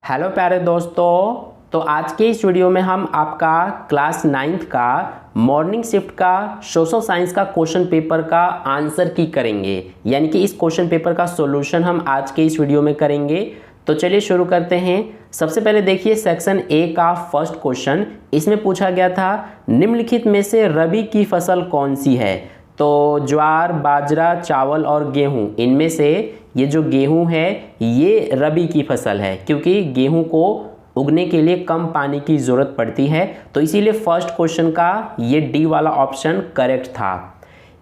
Hello प्यारे दोस्तों, तो आज के इस वीडियो में हम आपका क्लास 9th का मॉर्निंग शिफ्ट का सोशल साइंस का क्वेश्चन पेपर का आंसर की करेंगे। यानी कि इस क्वेश्चन पेपर का सॉल्यूशन हम आज के इस वीडियो में करेंगे। तो चलिए शुरू करते हैं। सबसे पहले देखिए सेक्शन ए का फर्स्ट क्वेश्चन। इसमें पूछा गया था निम्नलिखित में से रबी की फसल कौन सी है। तो ज्वार, बाजरा, चावल और गेहूं, इनमें से ये जो गेहूं है ये रबी की फसल है, क्योंकि गेहूं को उगने के लिए कम पानी की ज़रूरत पड़ती है। तो इसीलिए फर्स्ट क्वेश्चन का ये डी वाला ऑप्शन करेक्ट था।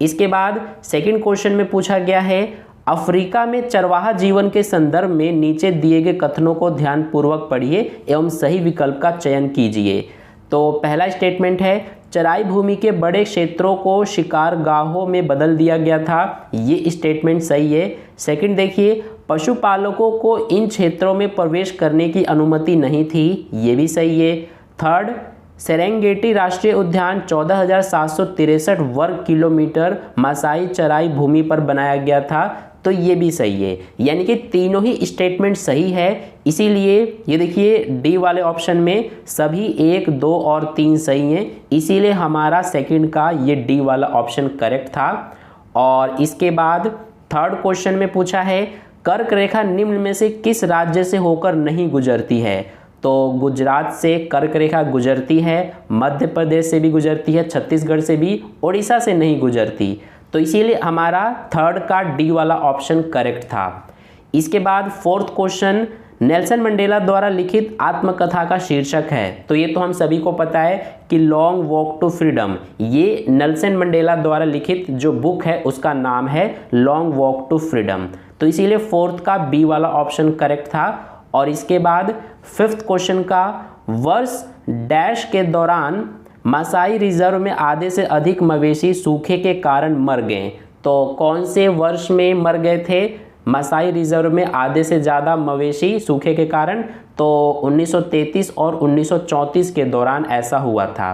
इसके बाद सेकंड क्वेश्चन में पूछा गया है अफ्रीका में चरवाहा जीवन के संदर्भ में नीचे दिए गए कथनों को ध्यानपूर्वक पढ़िए एवं सही विकल्प का चयन कीजिए। तो पहला स्टेटमेंट है चराई भूमि के बड़े क्षेत्रों को शिकारगाहों में बदल दिया गया था, ये स्टेटमेंट सही है। सेकंड देखिए पशुपालकों को इन क्षेत्रों में प्रवेश करने की अनुमति नहीं थी, ये भी सही है। थर्ड सेरेंगेटी राष्ट्रीय उद्यान 14,763 वर्ग किलोमीटर मासाई चराई भूमि पर बनाया गया था, तो ये भी सही है। यानी कि तीनों ही स्टेटमेंट सही है, इसीलिए ये देखिए डी वाले ऑप्शन में सभी 1, 2 और 3 सही हैं, इसीलिए हमारा सेकंड का ये डी वाला ऑप्शन करेक्ट था। और इसके बाद थर्ड क्वेश्चन में पूछा है कर्क रेखा निम्न में से किस राज्य से होकर नहीं गुजरती है। तो गुजरात से कर्क रेखा गुजरती है, मध्य प्रदेश से भी गुजरती है, छत्तीसगढ़ से भी, उड़ीसा से नहीं गुजरती। तो इसीलिए हमारा थर्ड का डी वाला ऑप्शन करेक्ट था। इसके बाद फोर्थ क्वेश्चन नेल्सन मंडेला द्वारा लिखित आत्मकथा का शीर्षक है। तो ये तो हम सभी को पता है कि लॉन्ग वॉक टू फ्रीडम, ये नेल्सन मंडेला द्वारा लिखित जो बुक है उसका नाम है लॉन्ग वॉक टू फ्रीडम। तो इसीलिए फोर्थ का बी वाला ऑप्शन करेक्ट था। और इसके बाद फिफ्थ क्वेश्चन का वर्ष डैश के दौरान मासाई रिजर्व में आधे से अधिक मवेशी सूखे के कारण मर गए। तो कौन से वर्ष में मर गए थे मासाई रिजर्व में आधे से ज़्यादा मवेशी सूखे के कारण? तो 1933 और 1934 के दौरान ऐसा हुआ था।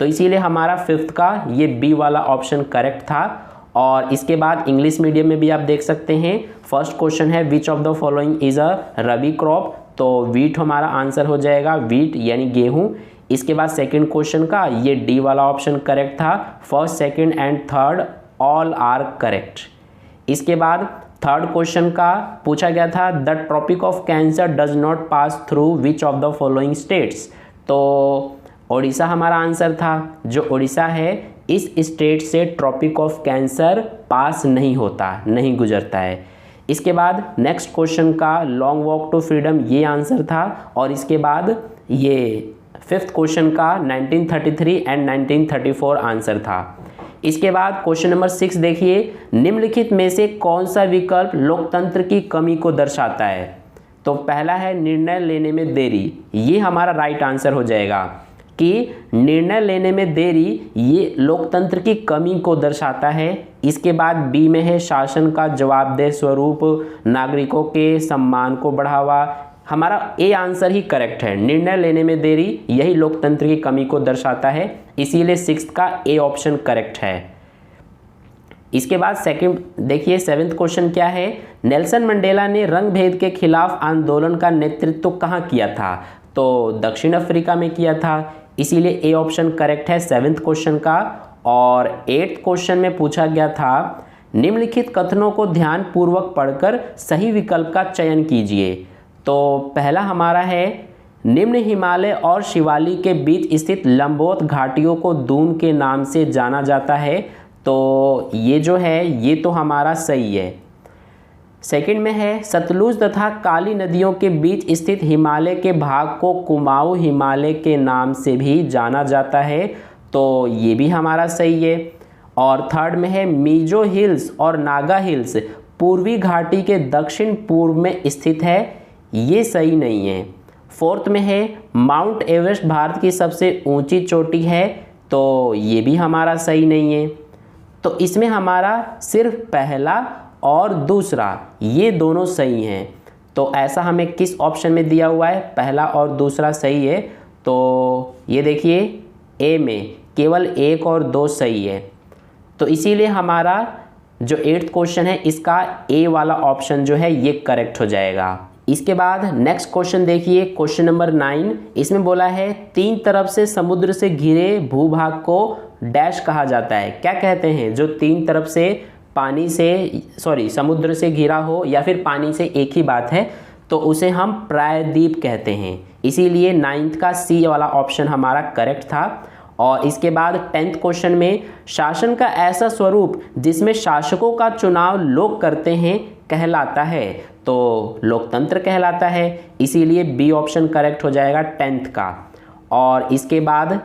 तो इसीलिए हमारा फिफ्थ का ये बी वाला ऑप्शन करेक्ट था। और इसके बाद इंग्लिश मीडियम में भी आप देख सकते हैं फर्स्ट क्वेश्चन है विच of the following is a rabi crop. तो वीट हमारा आंसर हो जाएगा, वीट यानी गेहूं। इसके बाद सेकंड क्वेश्चन का ये डी वाला ऑप्शन करेक्ट था। First, second and third all are correct. इसके बाद थर्ड क्वेश्चन का पूछा गया था the tropic of cancer does not pass through which of the following states. तो उड़ीसा हमारा आंसर था। जो उड़ीसा है इस स्टेट से ट्रॉपिक ऑफ कैंसर पास नहीं होता, नहीं गुजरता है। इसके बाद नेक्स्ट क्वेश्चन का लॉन्ग वॉक टू फ्रीडम ये आंसर था। और इसके बाद ये फिफ्थ क्वेश्चन का 1933 एंड 1934 आंसर था। इसके बाद क्वेश्चन नंबर 6 देखिए निम्नलिखित में से कौन सा विकल्प लोकतंत्र की कमी को दर्शाता है। तो पहला है निर्णय लेने में देरी, ये हमारा राइट आंसर हो जाएगा कि निर्णय लेने में देरी ये लोकतंत्र की कमी को दर्शाता है। इसके बाद बी में है शासन का जवाबदेह स्वरूप, नागरिकों के सम्मान को बढ़ावा। हमारा ए आंसर ही करेक्ट है, निर्णय लेने में देरी यही लोकतंत्र की कमी को दर्शाता है, इसीलिए सिक्स्थ का ए ऑप्शन करेक्ट है। इसके बाद सेकंड देखिए सेवेंथ क्वेश्चन क्या है नेल्सन मंडेला ने रंग भेद के खिलाफ आंदोलन का नेतृत्व कहाँ किया था। तो दक्षिण अफ्रीका में किया था, इसीलिए ए ऑप्शन करेक्ट है सेवेंथ क्वेश्चन का। और एट्थ क्वेश्चन में पूछा गया था निम्नलिखित कथनों को ध्यानपूर्वक पढ़कर सही विकल्प का चयन कीजिए। तो पहला हमारा है निम्न हिमालय और शिवालिक के बीच स्थित लंबोत घाटियों को दून के नाम से जाना जाता है। तो ये जो है ये तो हमारा सही है। सेकंड में है सतलुज तथा काली नदियों के बीच स्थित हिमालय के भाग को कुमाऊं हिमालय के नाम से भी जाना जाता है। तो ये भी हमारा सही है। और थर्ड में है मीजो हिल्स और नागा हिल्स पूर्वी घाटी के दक्षिण पूर्व में स्थित है, ये सही नहीं है। फोर्थ में है माउंट एवरेस्ट भारत की सबसे ऊंची चोटी है, तो ये भी हमारा सही नहीं है। तो इसमें हमारा सिर्फ पहला और दूसरा ये दोनों सही हैं। तो ऐसा हमें किस ऑप्शन में दिया हुआ है, पहला और दूसरा सही है। तो ये देखिए ए में केवल 1 और 2 सही है। तो इसीलिए हमारा जो एट्थ क्वेश्चन है इसका ए वाला ऑप्शन जो है ये करेक्ट हो जाएगा। इसके बाद नेक्स्ट क्वेश्चन देखिए, क्वेश्चन नंबर 9। इसमें बोला है 3 तरफ से समुद्र से घिरे भूभाग को डैश कहा जाता है। क्या कहते हैं? जो 3 तरफ से समुद्र से घिरा हो या फिर पानी से, एक ही बात है, तो उसे हम प्रायद्वीप कहते हैं। इसीलिए 9th का सी वाला ऑप्शन हमारा करेक्ट था। और इसके बाद 10th क्वेश्चन में शासन का ऐसा स्वरूप जिसमें शासकों का चुनाव लोग करते हैं कहलाता है, तो लोकतंत्र कहलाता है। इसीलिए बी ऑप्शन करेक्ट हो जाएगा 10th का। और इसके बाद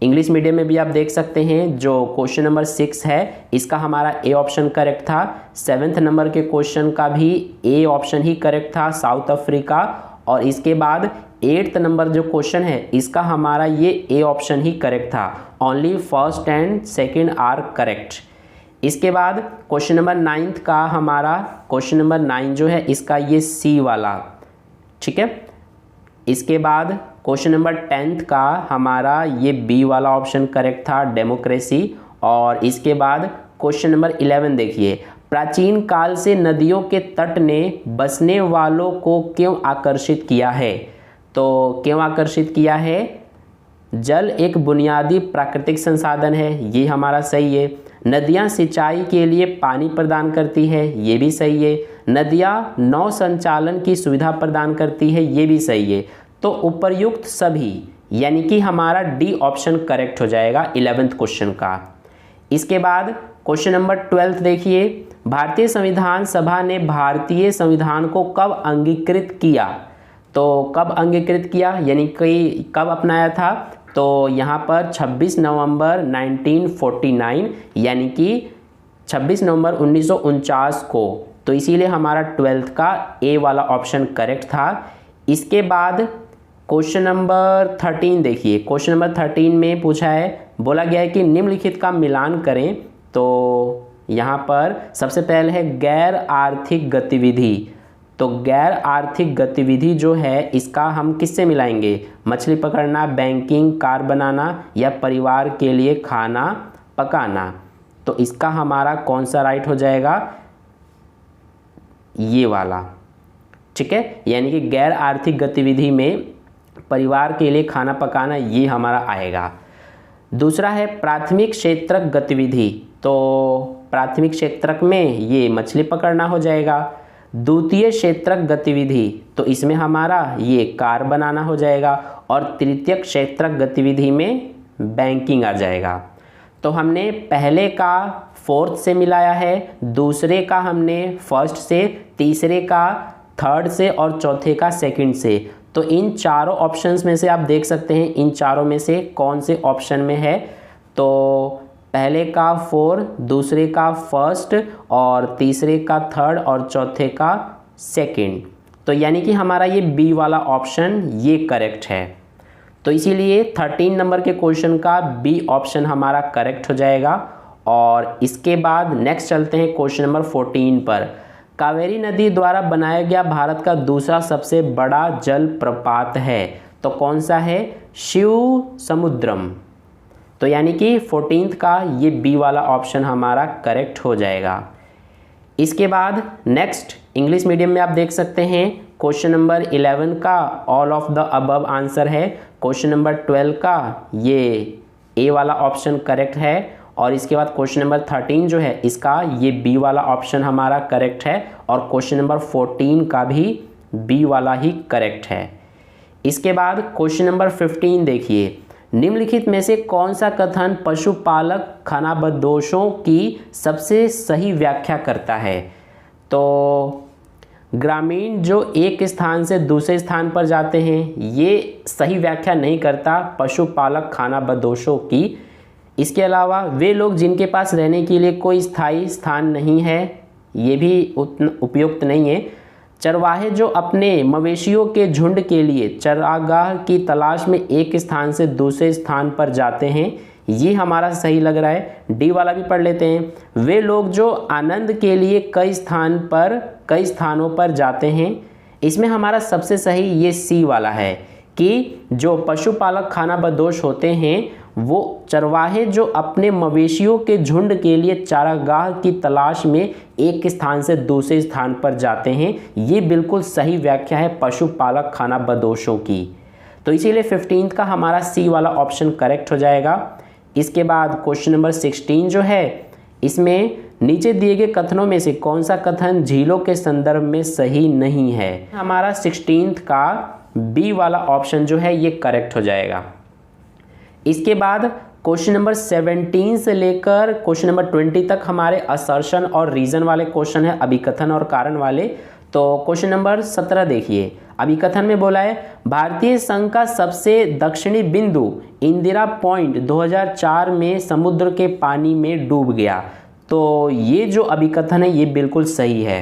इंग्लिश मीडियम में भी आप देख सकते हैं, जो क्वेश्चन नंबर 6 है इसका हमारा ए ऑप्शन करेक्ट था। 7th नंबर के क्वेश्चन का भी ए ऑप्शन ही करेक्ट था, साउथ अफ्रीका। और इसके बाद 8th नंबर जो क्वेश्चन है इसका हमारा ये ए ऑप्शन ही करेक्ट था। Only first and second are correct. इसके बाद क्वेश्चन नंबर 9th का हमारा क्वेश्चन नंबर 9 जो है इसका ये सी वाला, ठीक है। इसके बाद क्वेश्चन नंबर 10th का हमारा ये बी वाला ऑप्शन करेक्ट था, डेमोक्रेसी। और इसके बाद क्वेश्चन नंबर 11 देखिए, प्राचीन काल से नदियों के तट ने बसने वालों को क्यों आकर्षित किया है? तो क्यों आकर्षित किया है? जल एक बुनियादी प्राकृतिक संसाधन है, ये हमारा सही है। नदियाँ सिंचाई के लिए पानी प्रदान करती है, ये भी सही है। नदियाँ नौ संचालन की सुविधा प्रदान करती है, ये भी सही है। तो उपर्युक्त सभी, यानी कि हमारा डी ऑप्शन करेक्ट हो जाएगा 11th क्वेश्चन का। इसके बाद क्वेश्चन नंबर 12 देखिए, भारतीय संविधान सभा ने भारतीय संविधान को कब अंगीकृत किया? तो कब अंगीकृत किया यानी कि कब अपनाया था? तो यहाँ पर 26 नवंबर 1949 यानी कि 26 नवंबर 1949 को। तो इसीलिए हमारा 12th का ए वाला ऑप्शन करेक्ट था। इसके बाद क्वेश्चन नंबर 13 देखिए, क्वेश्चन नंबर 13 में पूछा है, बोला गया है कि निम्नलिखित का मिलान करें। तो यहाँ पर सबसे पहले है गैर आर्थिक गतिविधि। तो गैर आर्थिक गतिविधि जो है इसका हम किससे मिलाएंगे? मछली पकड़ना, बैंकिंग, कार बनाना या परिवार के लिए खाना पकाना। तो इसका हमारा कौन सा राइट हो जाएगा? ये वाला, ठीक है। यानी कि गैर आर्थिक गतिविधि में परिवार के लिए खाना पकाना, ये हमारा आएगा। दूसरा है प्राथमिक क्षेत्रक गतिविधि। तो प्राथमिक क्षेत्रक में ये मछली पकड़ना हो जाएगा। द्वितीय क्षेत्रक गतिविधि, तो इसमें हमारा ये कार बनाना हो जाएगा। और तृतीयक क्षेत्रक गतिविधि में बैंकिंग आ जाएगा। तो हमने पहले का 4th से मिलाया है, दूसरे का हमने 1st से, तीसरे का 3rd से और चौथे का 2nd से। तो इन चारों ऑप्शंस में से आप देख सकते हैं इन चारों में से कौन से ऑप्शन में है। तो पहले का 4, दूसरे का 1st और तीसरे का 3rd और चौथे का 2nd। तो यानी कि हमारा ये बी वाला ऑप्शन ये करेक्ट है। तो इसीलिए 13 नंबर के क्वेश्चन का बी ऑप्शन हमारा करेक्ट हो जाएगा। और इसके बाद नेक्स्ट चलते हैं क्वेश्चन नंबर 14 पर। कावेरी नदी द्वारा बनाया गया भारत का दूसरा सबसे बड़ा जल प्रपात है, तो कौन सा है? शिव समुद्रम। तो यानी कि 14th का ये बी वाला ऑप्शन हमारा करेक्ट हो जाएगा। इसके बाद नेक्स्ट इंग्लिश मीडियम में आप देख सकते हैं क्वेश्चन नंबर 11 का all of the above answer है। क्वेश्चन नंबर 12 का ये ए वाला ऑप्शन करेक्ट है। और इसके बाद क्वेश्चन नंबर 13 जो है इसका ये बी वाला ऑप्शन हमारा करेक्ट है। और क्वेश्चन नंबर 14 का भी बी वाला ही करेक्ट है। इसके बाद क्वेश्चन नंबर 15 देखिए, निम्नलिखित में से कौन सा कथन पशुपालक खानाबदोशों की सबसे सही व्याख्या करता है? तो ग्रामीण जो एक स्थान से दूसरे स्थान पर जाते हैं ये सही व्याख्या नहीं करता पशुपालक खानाबदोशों की। इसके अलावा वे लोग जिनके पास रहने के लिए कोई स्थायी स्थान नहीं है, ये भी उतना उपयुक्त नहीं है। चरवाहे जो अपने मवेशियों के झुंड के लिए चरागाह की तलाश में एक स्थान से दूसरे स्थान पर जाते हैं, ये हमारा सही लग रहा है। डी वाला भी पढ़ लेते हैं। वे लोग जो आनंद के लिए कई स्थानों पर जाते हैं, इसमें हमारा सबसे सही ये सी वाला है कि जो पशुपालक खानाबदोश होते हैं वो चरवाहे जो अपने मवेशियों के झुंड के लिए चारागाह की तलाश में एक स्थान से दूसरे स्थान पर जाते हैं। ये बिल्कुल सही व्याख्या है पशुपालक खाना बदोशों की। तो इसीलिए 15 का हमारा सी वाला ऑप्शन करेक्ट हो जाएगा। इसके बाद क्वेश्चन नंबर 16 जो है, इसमें नीचे दिए गए कथनों में से कौन सा कथन झीलों के संदर्भ में सही नहीं है। हमारा 16 का बी वाला ऑप्शन जो है ये करेक्ट हो जाएगा। इसके बाद क्वेश्चन नंबर 17 से लेकर क्वेश्चन नंबर 20 तक हमारे असर्शन और रीजन वाले क्वेश्चन है, अभिकथन और कारण वाले। तो क्वेश्चन नंबर 17 देखिए, अभिकथन में बोला है भारतीय संघ का सबसे दक्षिणी बिंदु इंदिरा पॉइंट 2004 में समुद्र के पानी में डूब गया। तो ये जो अभिकथन है ये बिल्कुल सही है।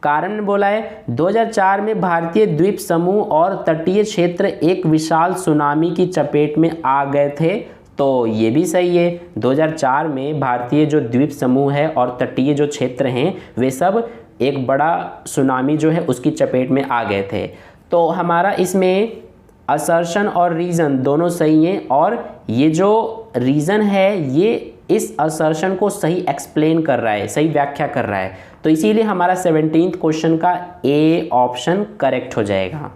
कारण में बोला है 2004 में भारतीय द्वीप समूह और तटीय क्षेत्र एक विशाल सुनामी की चपेट में आ गए थे। तो ये भी सही है, 2004 में भारतीय जो द्वीप समूह है और तटीय जो क्षेत्र हैं वे सब एक बड़ा सुनामी जो है उसकी चपेट में आ गए थे। तो हमारा इसमें असर्शन और रीज़न दोनों सही हैं, और ये जो रीज़न है ये इस असर्शन को सही एक्सप्लेन कर रहा है, सही व्याख्या कर रहा है। तो इसीलिए हमारा 17th क्वेश्चन का ए ऑप्शन करेक्ट हो जाएगा।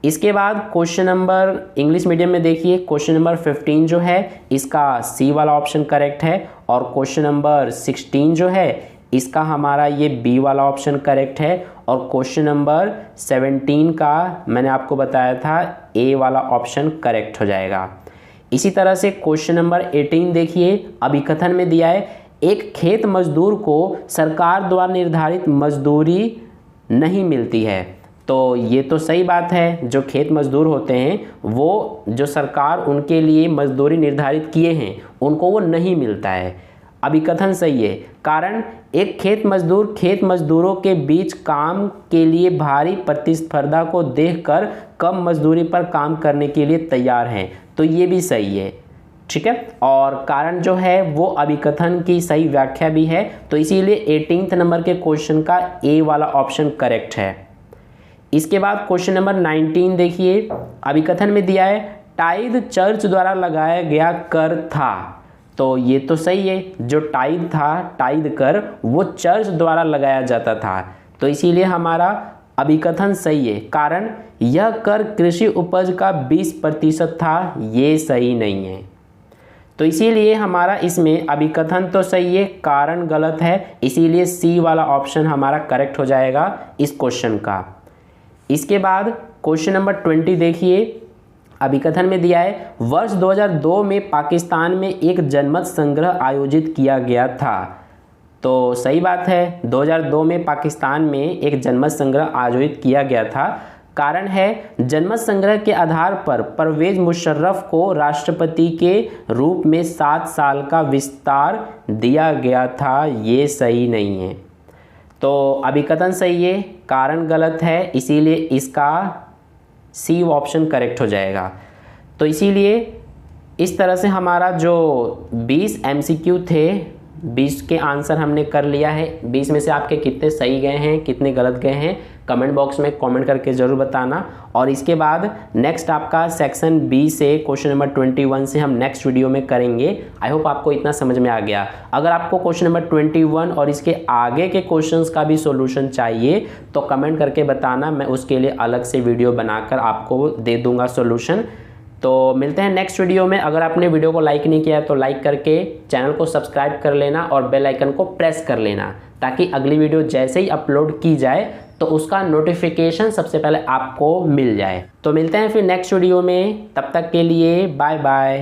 इसके बाद क्वेश्चन नंबर इंग्लिश मीडियम में देखिए, क्वेश्चन नंबर 15 जो है इसका सी वाला ऑप्शन करेक्ट है, और क्वेश्चन नंबर 16 जो है इसका हमारा ये बी वाला ऑप्शन करेक्ट है, और क्वेश्चन नंबर 17 का मैंने आपको बताया था ए वाला ऑप्शन करेक्ट हो जाएगा। इसी तरह से क्वेश्चन नंबर 18 देखिए, अभिकथन में दिया है एक खेत मजदूर को सरकार द्वारा निर्धारित मजदूरी नहीं मिलती है। तो ये तो सही बात है, जो खेत मजदूर होते हैं वो जो सरकार उनके लिए मजदूरी निर्धारित किए हैं उनको वो नहीं मिलता है। अभिकथन सही है। कारण एक खेत मजदूरों के बीच काम के लिए भारी प्रतिस्पर्धा को देखकर कम मजदूरी पर काम करने के लिए तैयार हैं। तो ये भी सही है, ठीक है। और कारण जो है वो अभिकथन की सही व्याख्या भी है। तो इसीलिए 18th नंबर के क्वेश्चन का ए वाला ऑप्शन करेक्ट है। इसके बाद क्वेश्चन नंबर 19 देखिए, अभिकथन में दिया है टाइद चर्च द्वारा लगाया गया कर था। तो ये तो सही है, जो टाइद था, टाइद कर, वो चर्च द्वारा लगाया जाता था। तो इसीलिए हमारा अभिकथन सही है। कारण यह कर कृषि उपज का 20% था, ये सही नहीं है। तो इसीलिए हमारा इसमें अभिकथन तो सही है, कारण गलत है, इसीलिए सी वाला ऑप्शन हमारा करेक्ट हो जाएगा इस क्वेश्चन का। इसके बाद क्वेश्चन नंबर 20 देखिए, अभिकथन में दिया है वर्ष 2002 में पाकिस्तान में एक जनमत संग्रह आयोजित किया गया था। तो सही बात है, 2002 में पाकिस्तान में एक जनमत संग्रह आयोजित किया गया था। कारण है जनमत संग्रह के आधार पर परवेज मुशर्रफ को राष्ट्रपति के रूप में 7 साल का विस्तार दिया गया था। ये सही नहीं है। तो अभिकथन सही है, कारण गलत है, इसीलिए इसका सी ऑप्शन करेक्ट हो जाएगा। तो इसीलिए इस तरह से हमारा जो 20 MCQ थे, 20 के आंसर हमने कर लिया है। 20 में से आपके कितने सही गए हैं, कितने गलत गए हैं, कमेंट बॉक्स में कमेंट करके ज़रूर बताना। और इसके बाद नेक्स्ट आपका सेक्शन बी से क्वेश्चन नंबर 21 से हम नेक्स्ट वीडियो में करेंगे। आई होप आपको इतना समझ में आ गया। अगर आपको क्वेश्चन नंबर 21 और इसके आगे के क्वेश्चंस का भी सॉल्यूशन चाहिए तो कमेंट करके बताना, मैं उसके लिए अलग से वीडियो बनाकर आपको दे दूँगा सॉल्यूशन। तो मिलते हैं नेक्स्ट वीडियो में। अगर आपने वीडियो को लाइक नहीं किया तो लाइक करके चैनल को सब्सक्राइब कर लेना और बेल आइकन को प्रेस कर लेना, ताकि अगली वीडियो जैसे ही अपलोड की जाए तो उसका नोटिफिकेशन सबसे पहले आपको मिल जाए। तो मिलते हैं फिर नेक्स्ट वीडियो में, तब तक के लिए बाय बाय।